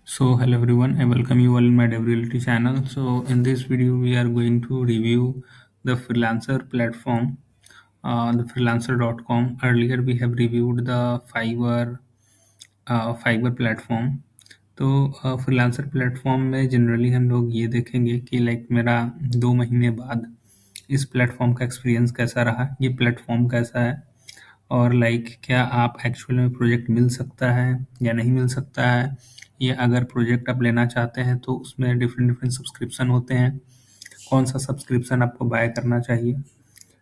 So hello everyone, I welcome you all in my DevReality channel. So in this video we are going to review the freelancer platform, the freelancer.com. Earlier we have reviewed the Fiverr platform. तो freelancer platform में generally हम लोग ये देखेंगे कि like मेरा 2 महीने बाद इस प्लेटफॉर्म का एक्सपीरियंस कैसा रहा, ये प्लेटफॉर्म कैसा है, और लाइक क्या आप एक्चुअल में प्रोजेक्ट मिल सकता है या नहीं मिल सकता है, या अगर प्रोजेक्ट आप लेना चाहते हैं तो उसमें डिफरेंट डिफरेंट सब्सक्रिप्शन होते हैं, कौन सा सब्सक्रिप्शन आपको बाय करना चाहिए।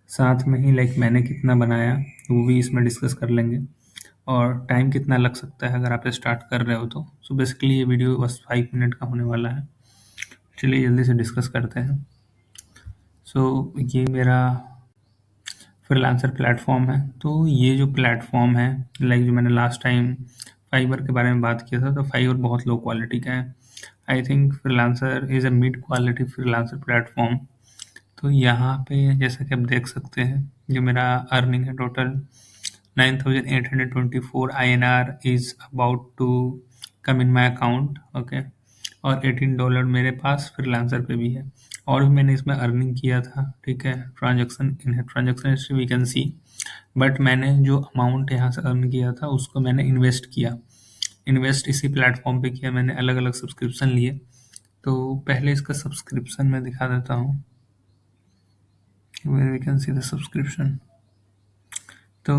साथ में ही लाइक मैंने कितना बनाया वो भी इसमें डिस्कस कर लेंगे, और टाइम कितना लग सकता है अगर आप स्टार्ट कर रहे हो तो। सो बेसिकली ये वीडियो बस 5 मिनट का होने वाला है। चलिए जल्दी से डिस्कस करते हैं। सो ये मेरा फ्रीलांसर प्लेटफॉर्म है। तो ये जो प्लेटफॉर्म है, लाइक जो मैंने लास्ट टाइम फाइबर के बारे में बात किया था, तो फाइबर बहुत लो क्वालिटी का है। I think freelancer is a mid quality freelancer platform. तो यहाँ पे जैसा कि आप देख सकते हैं, जो मेरा अर्निंग है total 9,824 INR is about to come in my account. Okay, और $18 मेरे पास फ्रीलांसर पे भी है, और भी मैंने इसमें अर्निंग किया था। ठीक है, transaction history we can see, but मैंने जो अमाउंट यहाँ से अर्न किया था उसको मैंने इन्वेस्ट इसी प्लेटफॉर्म पे किया। मैंने अलग अलग सब्सक्रिप्शन लिए। तो पहले इसका सब्सक्रिप्शन मैं दिखा देता हूँ, we can see the subscription. तो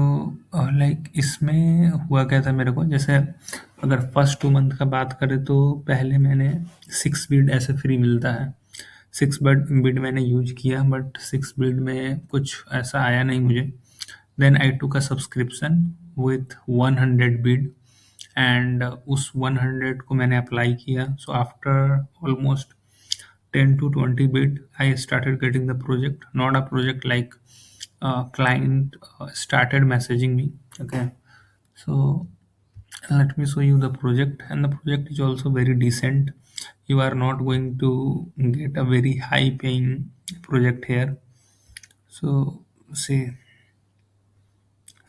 लाइक इसमें हुआ क्या था मेरे को, जैसे अगर फर्स्ट 2 मंथ का बात करें तो पहले मैंने 6 बिड ऐसे फ्री मिलता है। 6 बिड मैंने यूज किया, बट 6 बिड में कुछ ऐसा आया नहीं मुझे। देन आई टूक a subscription with 100 bid, and उस 100 को मैंने अप्लाई किया। So after almost 10 to 20 bid, I started getting the project, not a project like client started messaging me. Okay, so let me show you the project, and the project is also very decent. You are not going to get a very high paying project here. So see,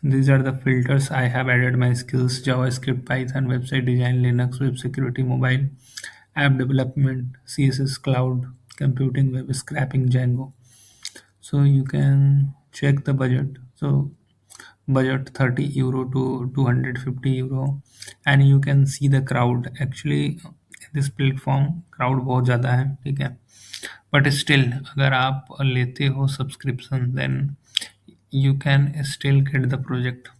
these are the filters I have added: my skills: JavaScript, Python, website design, Linux, web security, mobile app development, CSS, cloud computing, web scraping, Django. So you can check the budget. So budget €30 to €250, and you can see the crowd. Actually this platform crowd बहुत ज़्यादा है, ठीक है, but still अगर आप लेते हो subscription then you can still get the project.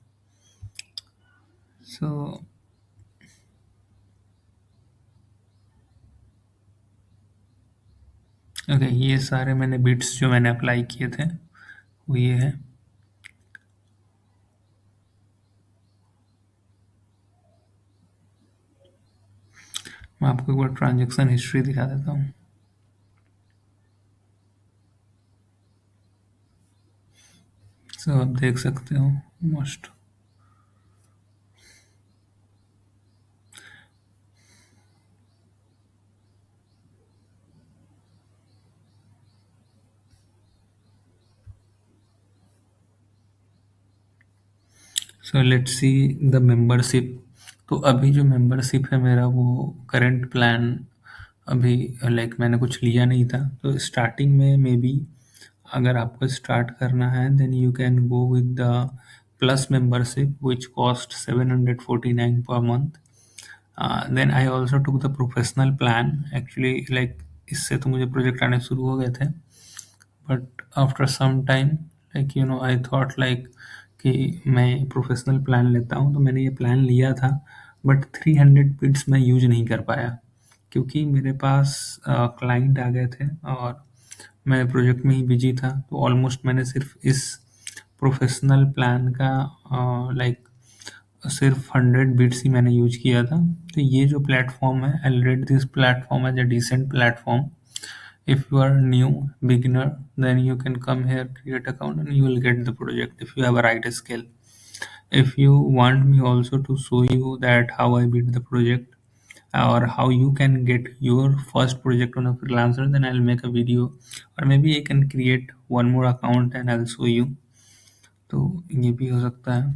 So okay, ये सारे मैंने बिट्स जो मैंने अप्लाई किए थे वो ये है। मैं आपको एक बार ट्रांजैक्शन हिस्ट्री दिखा देता हूँ। सो आप देख सकते हो most. So let's see the membership. तो अभी जो मेंबरशिप है मेरा, वो करंट प्लान अभी लाइक मैंने कुछ लिया नहीं था। तो स्टार्टिंग में मे बी अगर आपको स्टार्ट करना है then you can go with the plus membership which cost 749 per month. Then I also took the professional plan. Actually like इससे तो मुझे प्रोजेक्ट आने शुरू हो गए थे, but after some time like I thought like कि मैं प्रोफेशनल प्लान लेता हूँ। तो मैंने ये प्लान लिया था, बट 300 बिट्स मैं यूज नहीं कर पाया क्योंकि मेरे पास क्लाइंट आ गए थे और मैं प्रोजेक्ट में ही बिजी था। तो ऑलमोस्ट मैंने सिर्फ इस प्रोफेशनल प्लान का लाइक सिर्फ 100 बिट्स ही मैंने यूज किया था। तो ये जो प्लेटफॉर्म है, I rate this platform as a decent platform. If you are new beginner, then you can come here, create account, and you will get the project if you have a right skill. If you want me also to show you that how I build the project or how you can get your first project on a freelancer, then I'll make a video, or maybe I can create one more account and I'll show you. तो ये भी हो सकता है।